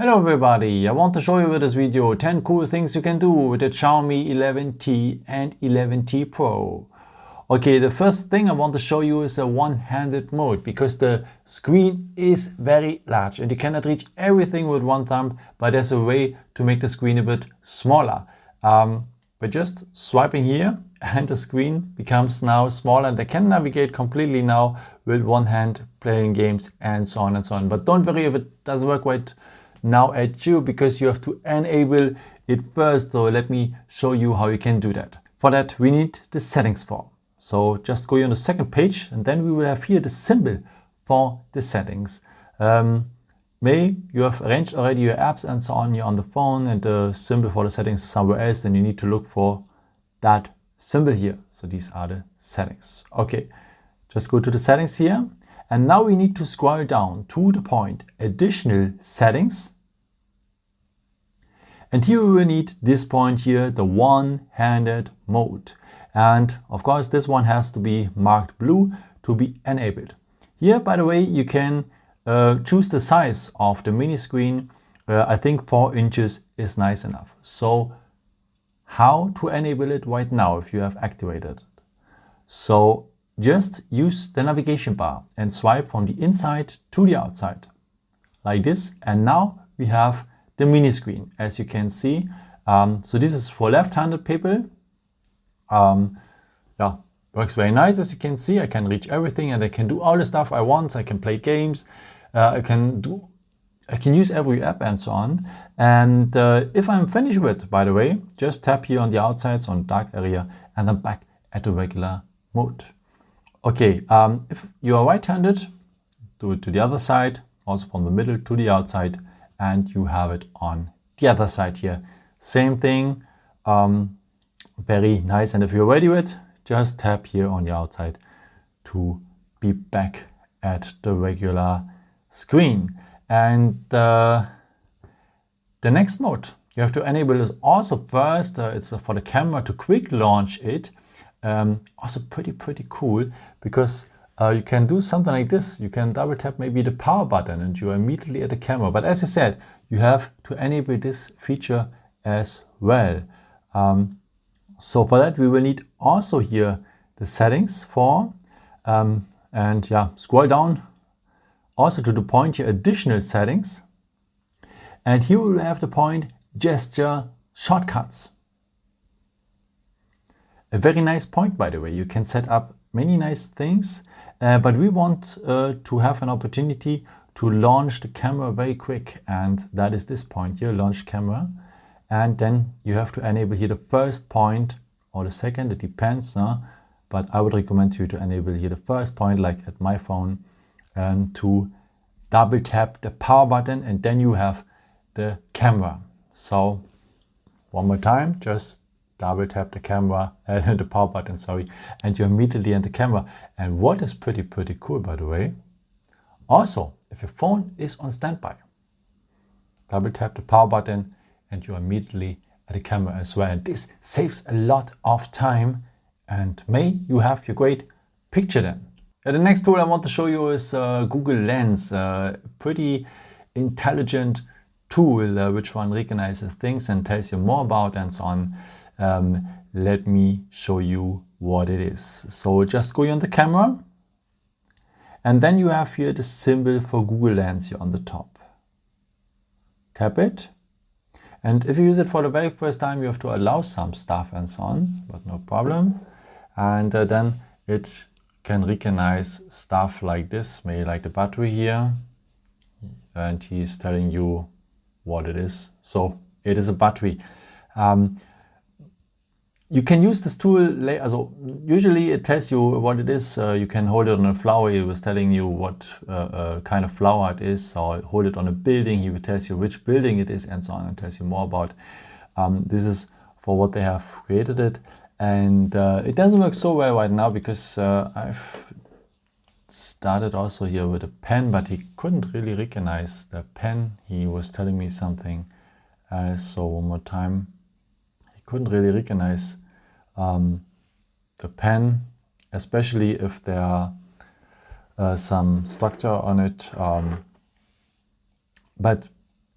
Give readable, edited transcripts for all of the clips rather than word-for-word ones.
Hello everybody, I want to show you with this video 10 cool things you can do with the Xiaomi 11T and 11T Pro. Okay, the first thing I want to show you is a one-handed mode because the screen is very large and you cannot reach everything with one thumb, but there's a way to make the screen a bit smaller. By just swiping here and the screen becomes now smaller and I can navigate completely now with one hand playing games and so on and so on. But don't worry if it doesn't work right now at you because you have to enable it first. So let me show you how you can do that. For that we need the settings form. So just go here on the second page and then we will have here the symbol for the settings. Maybe you have arranged already your apps and so on, you're on the phone and the symbol for the settings is somewhere else, then you need to look for that symbol here. So these are the settings. Okay, just go to the settings here. And now we need to scroll down to the point additional settings. And here we will need this point here, the one-handed mode. And of course, this one has to be marked blue to be enabled. Here, by the way, you can choose the size of the mini screen. I think 4 inches is nice enough. So how to enable it right now if you have activated it? So just use the navigation bar and swipe from the inside to the outside like this. And now we have the mini screen, as you can see. So this is for left-handed people. Yeah, works very nice. As you can see, I can reach everything and I can do all the stuff I want. I can play games. I can use every app and so on. And if I'm finished with, by the way, just tap here on the outside, so on the dark area, and I'm back at the regular mode. Okay, if you are right-handed, do it to the other side, also from the middle to the outside, and you have it on the other side here. Same thing, very nice. And if you're ready with, just tap here on the outside to be back at the regular screen. And the next mode you have to enable is also first, it's for the camera to quick launch it. Also pretty cool because you can do something like this. You can double tap maybe the power button and you're immediately at the camera. But as I said, you have to enable this feature as well. So for that we will need also here the settings for and yeah, scroll down also to the point here, additional settings. And here we will have the point gesture shortcuts. A very nice point, by the way. You can set up many nice things, but we want to have an opportunity to launch the camera very quick. And that is this point here, launch camera. And then you have to enable here the first point or the second, it depends. But I would recommend you to enable here the first point, like at my phone, and to double tap the power button and then you have the camera. So one more time, just double tap the camera, the power button, sorry, and you're immediately at the camera. And what is pretty cool, by the way, also, if your phone is on standby, double tap the power button and you're immediately at the camera as well. And this saves a lot of time and may you have your great picture then. The next tool I want to show you is Google Lens, a pretty intelligent tool which one recognizes things and tells you more about and so on. Let me show you what it is. So just go here on the camera and then you have here the symbol for Google Lens here on the top. Tap it. And if you use it for the very first time, you have to allow some stuff and so on, but no problem. And then it can recognize stuff like this, maybe like the battery here. And he's telling you what it is. So it is a battery. You can use this tool later. So usually it tells you what it is. You can hold it on a flower. It was telling you what kind of flower it is. Or hold it on a building. He tells you which building it is and so on. And tells you more about. This is for what they have created it. And it doesn't work so well right now because I've started also here with a pen, but he couldn't really recognize the pen. He was telling me something. So one more time. He couldn't really recognize the pen, especially if there are some structure on it. But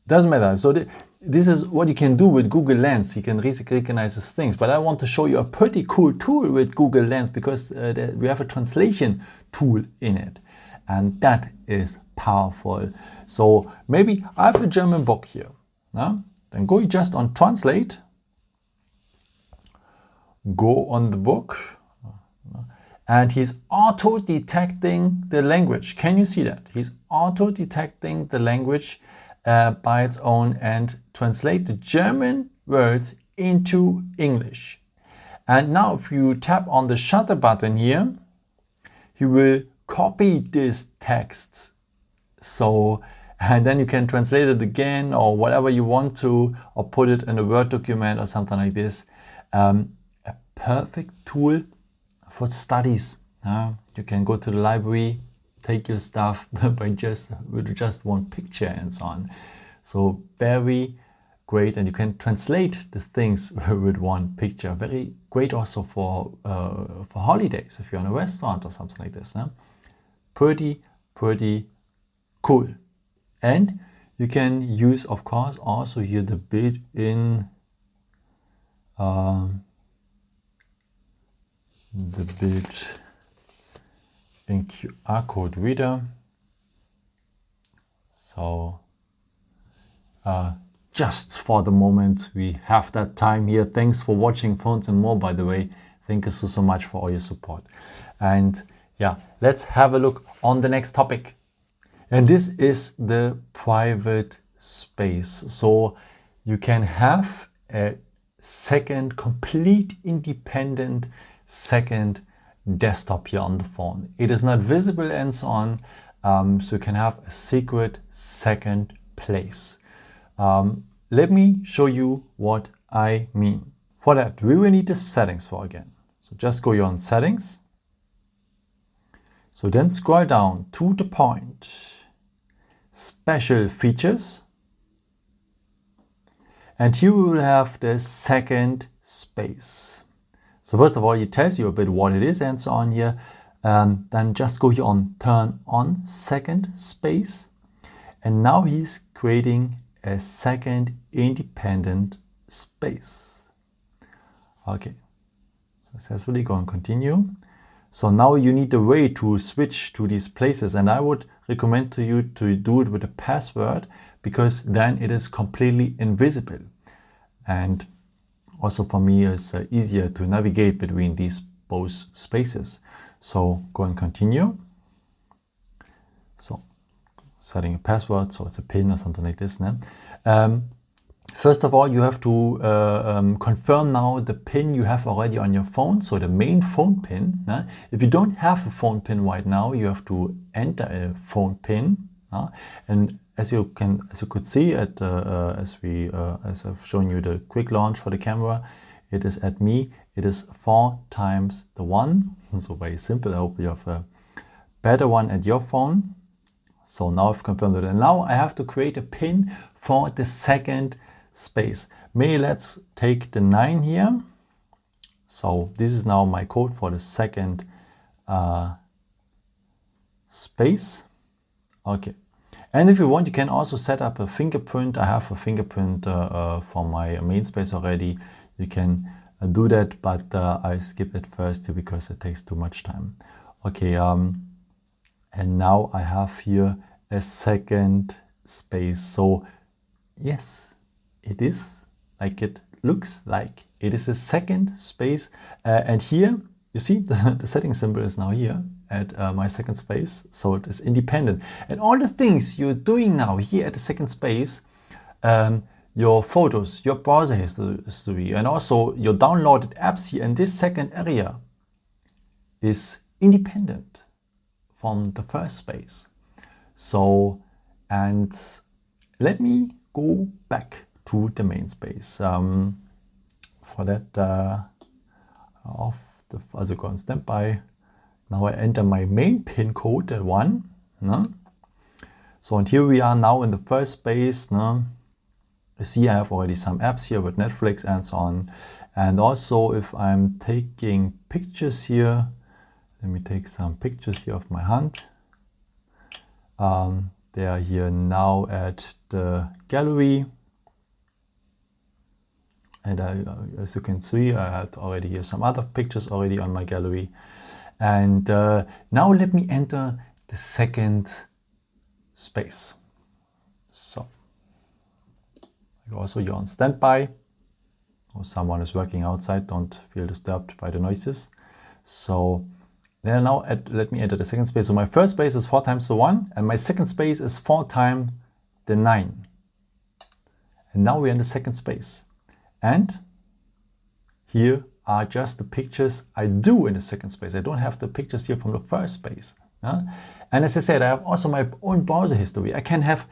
Doesn't matter. So this is what you can do with Google Lens. You can recognize things. But I want to show you a pretty cool tool with Google Lens because we have a translation tool in it. And that is powerful. So maybe I have a German book here. Then go just on translate. Go on the book. And he's auto-detecting the language. Can you see that? He's auto-detecting the language by its own and translate the German words into English. And now if you tap on the shutter button here, he will copy this text. So, and then you can translate it again or whatever you want to, or put it in a Word document or something like this. A perfect tool for studies. You can go to the library, take your stuff with just one picture and so on. So very great, and you can translate the things with one picture. Very great also for holidays if you're in a restaurant or something like this. Pretty cool. And you can use, of course, also here the built-in QR code reader. So just for the moment we have that time here. Thanks for watching Phones and More, by the way. Thank you so much for all your support. And yeah, let's have a look on the next topic. And this is the private space. So you can have a second, complete independent second desktop here on the phone. It is not visible and so on, so you can have a secret second place. Let me show you what I mean. For that, we will need the settings for again. So just go here on settings. So then scroll down to the point, special features. And here we will have the second space. So first of all, it tells you a bit what it is and so on here. Then just go here on turn on second space. And now he's creating a second independent space. Okay, successfully go and continue. So now you need a way to switch to these places. And I would recommend to you to do it with a password, because then it is completely invisible. And also for me, it's easier to navigate between these both spaces. So go and continue. So setting a password, so it's a PIN or something like this. First of all, you have to confirm now the PIN you have already on your phone, so the main phone PIN. If you don't have a phone PIN right now, you have to enter a phone PIN. And as you could see at as I've shown you the quick launch for the camera, it is at me. It is 4 times the 1. So very simple. I hope you have a better one at your phone. So now I've confirmed it, and now I have to create a PIN for the second space. Maybe let's take the 9 here. So this is now my code for the second space. Okay. And if you want, you can also set up a fingerprint. I have a fingerprint for my main space already. You can do that, but I skip it first because it takes too much time. Okay, and now I have here a second space. So yes, it is like it looks like. It is a second space. And here, you see the setting symbol is now here at my second space. So it is independent. And all the things you're doing now here at the second space, your photos, your browser history, and also your downloaded apps here in this second area is independent from the first space. So, and let me go back to the main space. For that, also go on standby. Now I enter my main PIN code, that one. So, and here we are now in the first space. You see, I have already some apps here with Netflix and so on. And also, if I'm taking pictures here, let me take some pictures here of my hand. They are here now at the gallery. And as you can see, I had already here some other pictures already on my gallery. And now let me enter the second space. So also you're on standby, or someone is working outside, don't feel disturbed by the noises. So then now let me enter the second space. So my first space is 4 times the 1, and my second space is 4 times the 9. And now we're in the second space. And here are just the pictures I do in the second space. I don't have the pictures here from the first space. And as I said, I have also my own browser history. I can have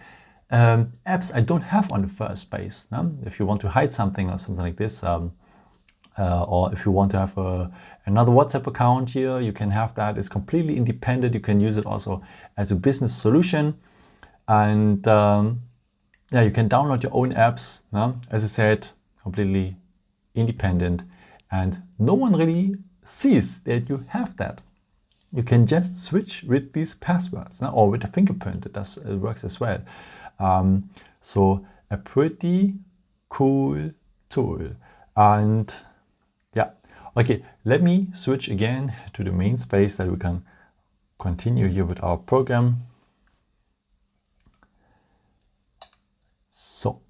apps I don't have on the first space. If you want to hide something or something like this, or if you want to have another WhatsApp account here, you can have that. It's completely independent. You can use it also as a business solution. And yeah, you can download your own apps. As I said, completely independent. And no one really sees that you have that. You can just switch with these passwords, or with a fingerprint. It works as well. So a pretty cool tool. And yeah, okay, let me switch again to the main space that we can continue here with our program. So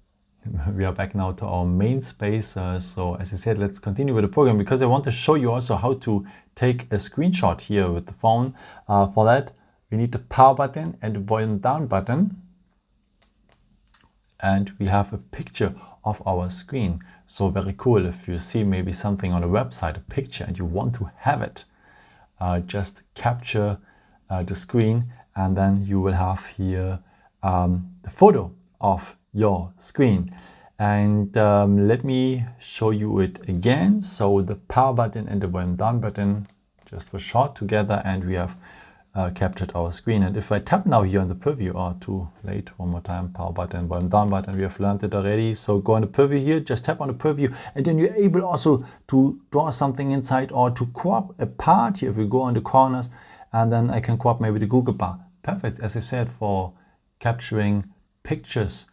we are back now to our main space. So as I said, let's continue with the program, because I want to show you also how to take a screenshot here with the phone. For that, we need the power button and the volume down button. And we have a picture of our screen. So very cool. If you see maybe something on a website, a picture, and you want to have it, just capture the screen, and then you will have here the photo of your screen. And let me show you it again. So the power button and the volume down button just for short together, and we have captured our screen. And if I tap now here on the preview, or too late, one more time, power button, volume down button, we have learned it already. So go on the preview here, just tap on the preview, and then you're able also to draw something inside, or to crop a part here. If we go on the corners, and then I can crop maybe the Google bar. Perfect, as I said, for capturing pictures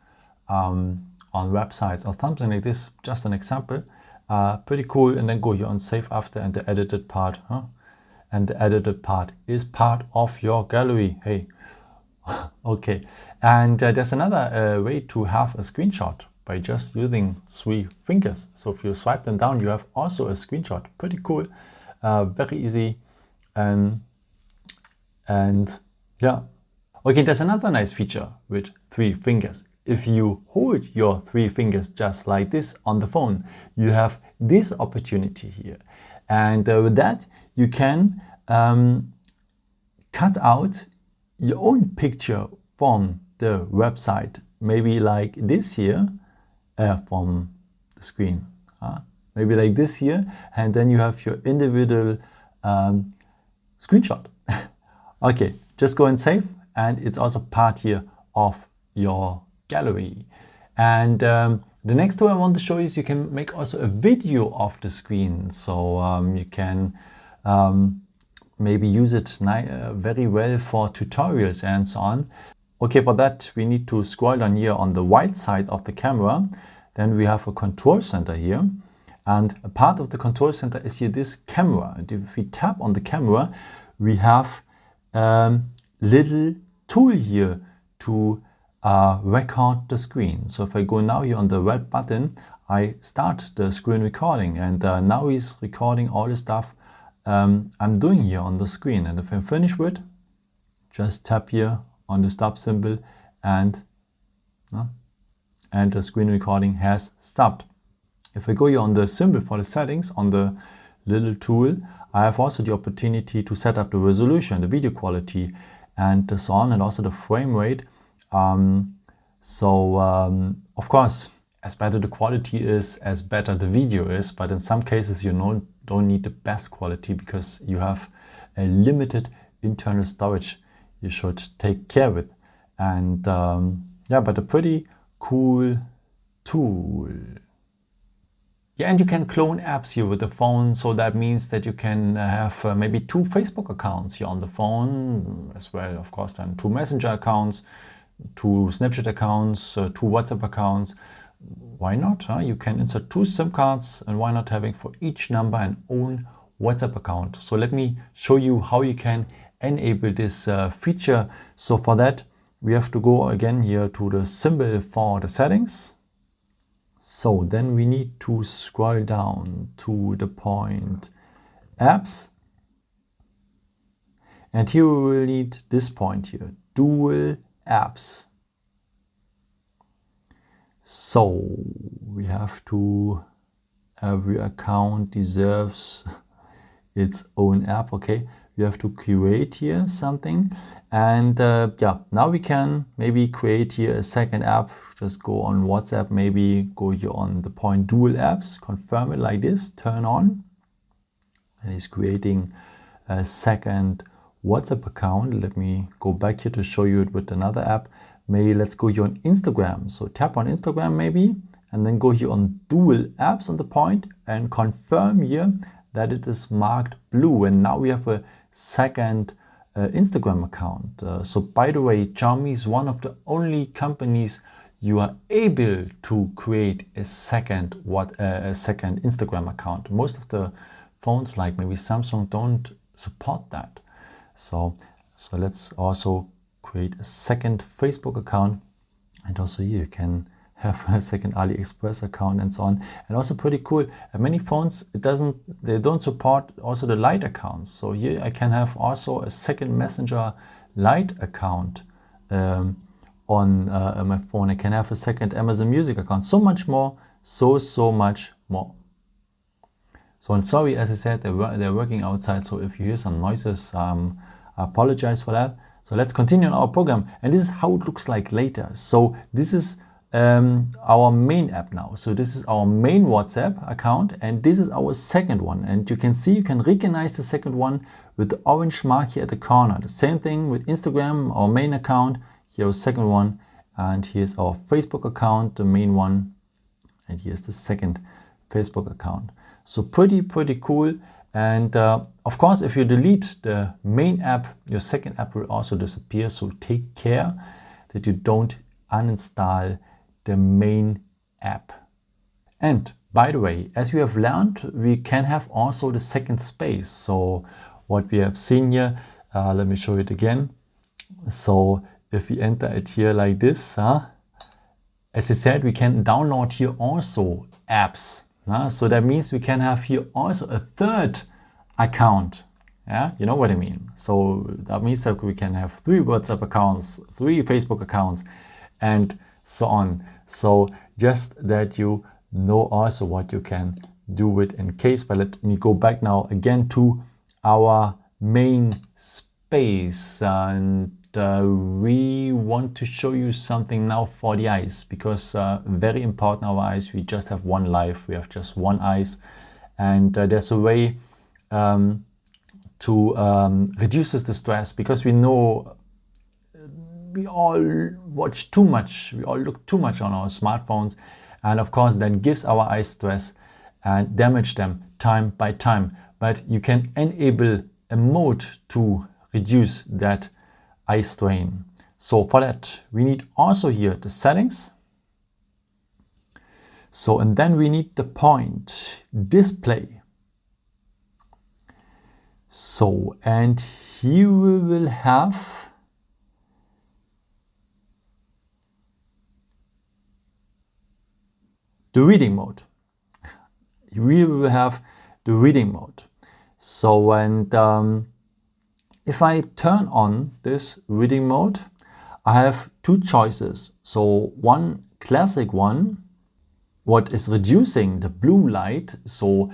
on websites or something like this. Just an example. Pretty cool. And then go here on save after, and the edited part. And the edited part is part of your gallery. Hey, okay. And there's another way to have a screenshot by just using 3 fingers. So if you swipe them down, you have also a screenshot. Pretty cool, very easy. And yeah. Okay, there's another nice feature with 3 fingers. If you hold your 3 fingers just like this on the phone, you have this opportunity here. And with that, you can cut out your own picture from the website, maybe like this here, from the screen, maybe like this here, and then you have your individual screenshot. Okay, just go and save, and it's also part here of your gallery. And the next tool I want to show you is you can make also a video of the screen. So you can maybe use it very well for tutorials and so on. Okay, for that we need to scroll down here on the right side of the camera. Then we have a control center here. And a part of the control center is here this camera. And if we tap on the camera, we have a little tool here to record the screen. So if I go now here on the red button, I start the screen recording, and now he's recording all the stuff I'm doing here on the screen. And if I'm finished with, just tap here on the stop symbol, and the screen recording has stopped. If I go here on the symbol for the settings on the little tool, I have also the opportunity to set up the resolution, the video quality, and so on, and also the frame rate. Of course, as better the quality is, as better the video is, but in some cases you don't need the best quality because you have a limited internal storage you should take care with. And yeah, but a pretty cool tool. Yeah, and you can clone apps here with the phone, so that means that you can have maybe 2 Facebook accounts here on the phone as well, of course, then 2 Messenger accounts, two Snapchat accounts, two WhatsApp accounts. Why not? Huh? You can insert two SIM cards, and why not having for each number an own WhatsApp account? So let me show you how you can enable this feature. So for that, we have to go again here to the symbol for the settings. So then we need to scroll down to the point apps. And here we will need this point here, dual apps. So we have to, every account deserves its own app. Okay, we have to create here something, and yeah, now we can maybe create here a second app. Just go on WhatsApp, maybe go here on the point dual apps, confirm it like this, turn on, and it's creating a second WhatsApp account. Let me go back here to show you it with another app. Maybe let's go here on Instagram. So tap on Instagram maybe, and then go here on dual apps on the point and confirm here that it is marked blue. And now we have a second Instagram account. So by the way, Xiaomi is one of the only companies you are able to create a second Instagram account. Most of the phones, like maybe Samsung, don't support that. So let's also create a second Facebook account, and also here you can have a second AliExpress account and so on. And also pretty cool, many phones they don't support also the Lite accounts. So here I can have also a second Messenger Lite account on my phone. I can have a second Amazon Music account. So much more, so much more. So I'm sorry, as I said, they're working outside, so if you hear some noises, I apologize for that. So let's continue on our program, and this is how it looks like later. So this is our main app now. So this is our main WhatsApp account, and this is our second one. And you can see, you can recognize the second one with the orange mark here at the corner. The same thing with Instagram, our main account, here our second one, and here's our Facebook account, the main one, and here's the second Facebook account. So pretty cool. And of course, if you delete the main app, your second app will also disappear. So take care that you don't uninstall the main app. And by the way, as we have learned, we can have also the second space. So what we have seen here, let me show it again. So if we enter it here like this, as I said, we can download here also apps. So that means we can have here also a third account. Yeah, you know what I mean. So that means that we can have 3 WhatsApp accounts, 3 Facebook accounts, and so on. So just that you know also what you can do with in case. But let me go back now again to our main space, and we want to show you something now for the eyes, because very important, our eyes, we just have one life, we have just one eyes, and there's a way to reduce the stress, because we know we all watch too much, we all look too much on our smartphones, and of course that gives our eyes stress and damage them time by time. But you can enable a mode to reduce that eye strain. So for that we need also here the settings. So, and then we need the point display. So, and here we will have the reading mode. We will have the reading mode. So, and if I turn on this reading mode, I have 2 choices. So one classic one, what is reducing the blue light. So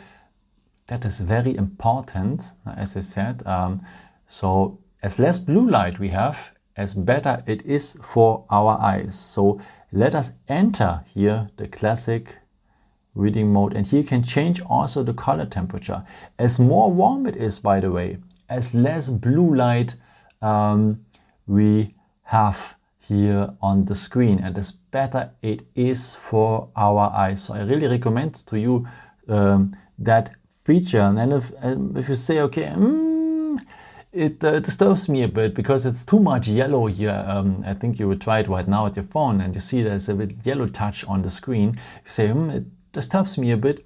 that is very important, as I said. So as less blue light we have, as better it is for our eyes. So let us enter here the classic reading mode, and here you can change also the color temperature. As more warm it is, by the way, as less blue light we have here on the screen, and as better it is for our eyes. So I really recommend to you that feature. And if you say, okay, it disturbs me a bit because it's too much yellow here. I think you would try it right now at your phone and you see there's a bit yellow touch on the screen. If you say, it disturbs me a bit,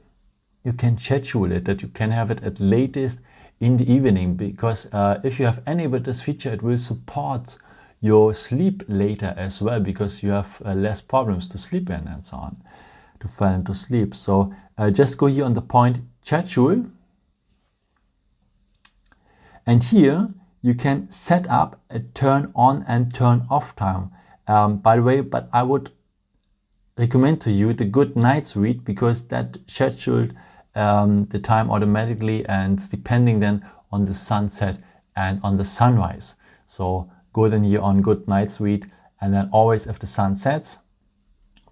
you can schedule it, that you can have it at latest in the evening, because if you have enabled this feature, it will support your sleep later as well, because you have less problems to sleep in and so on, to fall into sleep. So just go here on the point schedule, and here you can set up a turn on and turn off time. By the way, but I would recommend to you the good night's read, because that scheduled the time automatically and depending then on the sunset and on the sunrise. So go then here on good night's read, and then always if the sun sets,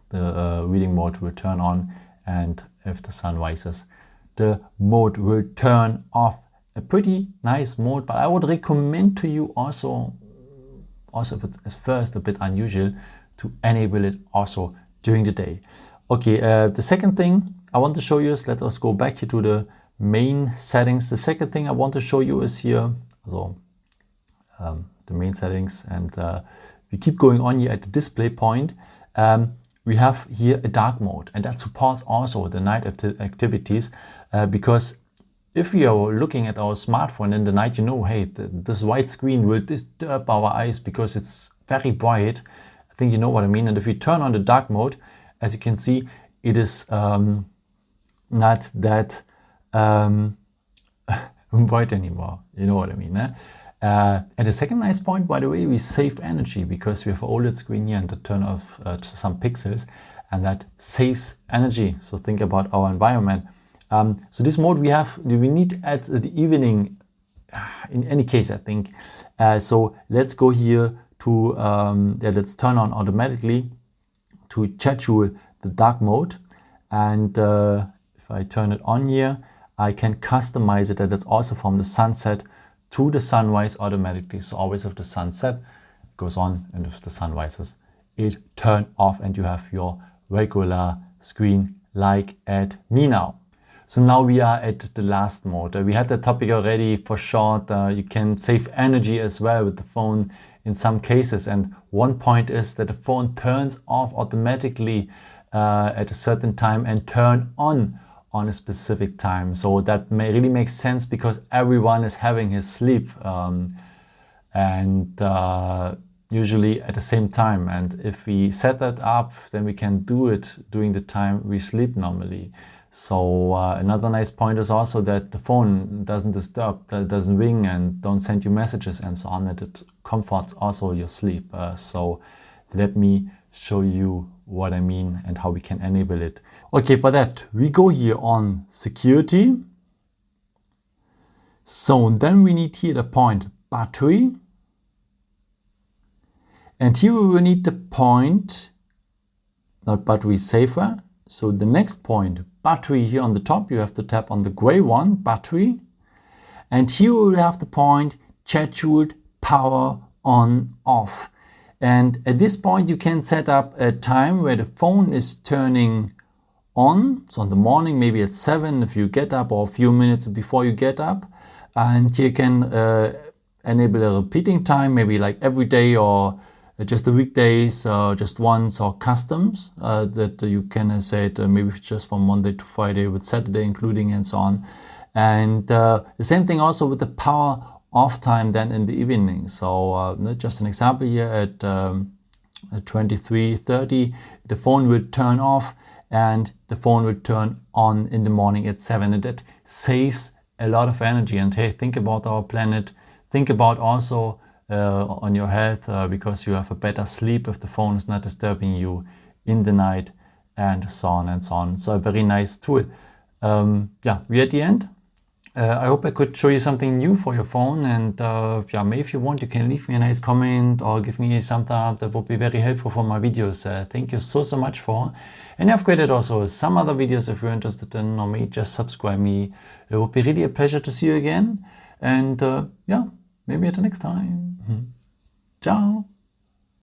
the reading mode will turn on, and if the sun rises, the mode will turn off. A pretty nice mode, but I would recommend to you also if it's at first a bit unusual, to enable it also during the day. Okay, the second thing I want to show you is, let us go back here to the main settings. The second thing I want to show you is here, so the main settings, and we keep going on here at the display point. We have here a dark mode, and that supports also the night activities, because if we are looking at our smartphone in the night, you know, hey, this white screen will disturb our eyes because it's very bright. I think you know what I mean. And if we turn on the dark mode, as you can see, it is not that bright anymore. You know what I mean, eh? And the second nice point, by the way, we save energy because we have an OLED screen here and to turn off to some pixels, and that saves energy. So think about our environment. So this mode we need at the evening, in any case, I think. So let's go here to, let's turn on automatically to schedule the dark mode. And if I turn it on here, I can customize it that it's also from the sunset to the sunrise automatically. So always if the sunset it goes on, and if the sun rises, it turn off, and you have your regular screen like at Mi now. So now we are at the last mode. We had the topic already for short. You can save energy as well with the phone in some cases. And one point is that the phone turns off automatically at a certain time and turn on a specific time. So that really makes sense because everyone is having his sleep and usually at the same time. And if we set that up, then we can do it during the time we sleep normally. So another nice point is also that the phone doesn't disturb, that doesn't ring and don't send you messages and so on, that it comforts also your sleep. So let me show you what I mean and how we can enable it. Okay, for that we go here on security. So then we need here the point battery, and here we will need the point, not battery saver. So the next point, battery, here on the top, you have to tap on the gray one, battery. And here we will have the point scheduled power on off. And at this point you can set up a time where the phone is turning on. So in the morning, maybe at 7 if you get up, or a few minutes before you get up. And you can enable a repeating time, maybe like every day or just the weekdays, just once, or customs that you can set maybe just from Monday to Friday with Saturday including and so on. And the same thing also with the power off time then in the evening. So just an example here at 23:30, the phone will turn off and the phone will turn on in the morning at 7, and that saves a lot of energy. And hey, think about our planet, think about also on your health, because you have a better sleep if the phone is not disturbing you in the night, and so on and so on. So a very nice tool. Yeah, we're at the end. I hope I could show you something new for your phone, and yeah, maybe if you want, you can leave me a nice comment or give me a thumbs up. That would be very helpful for my videos. Thank you so much for. And I've created also some other videos if you're interested in, or maybe just subscribe me. It would be really a pleasure to see you again. And yeah, maybe at the next time. Ciao.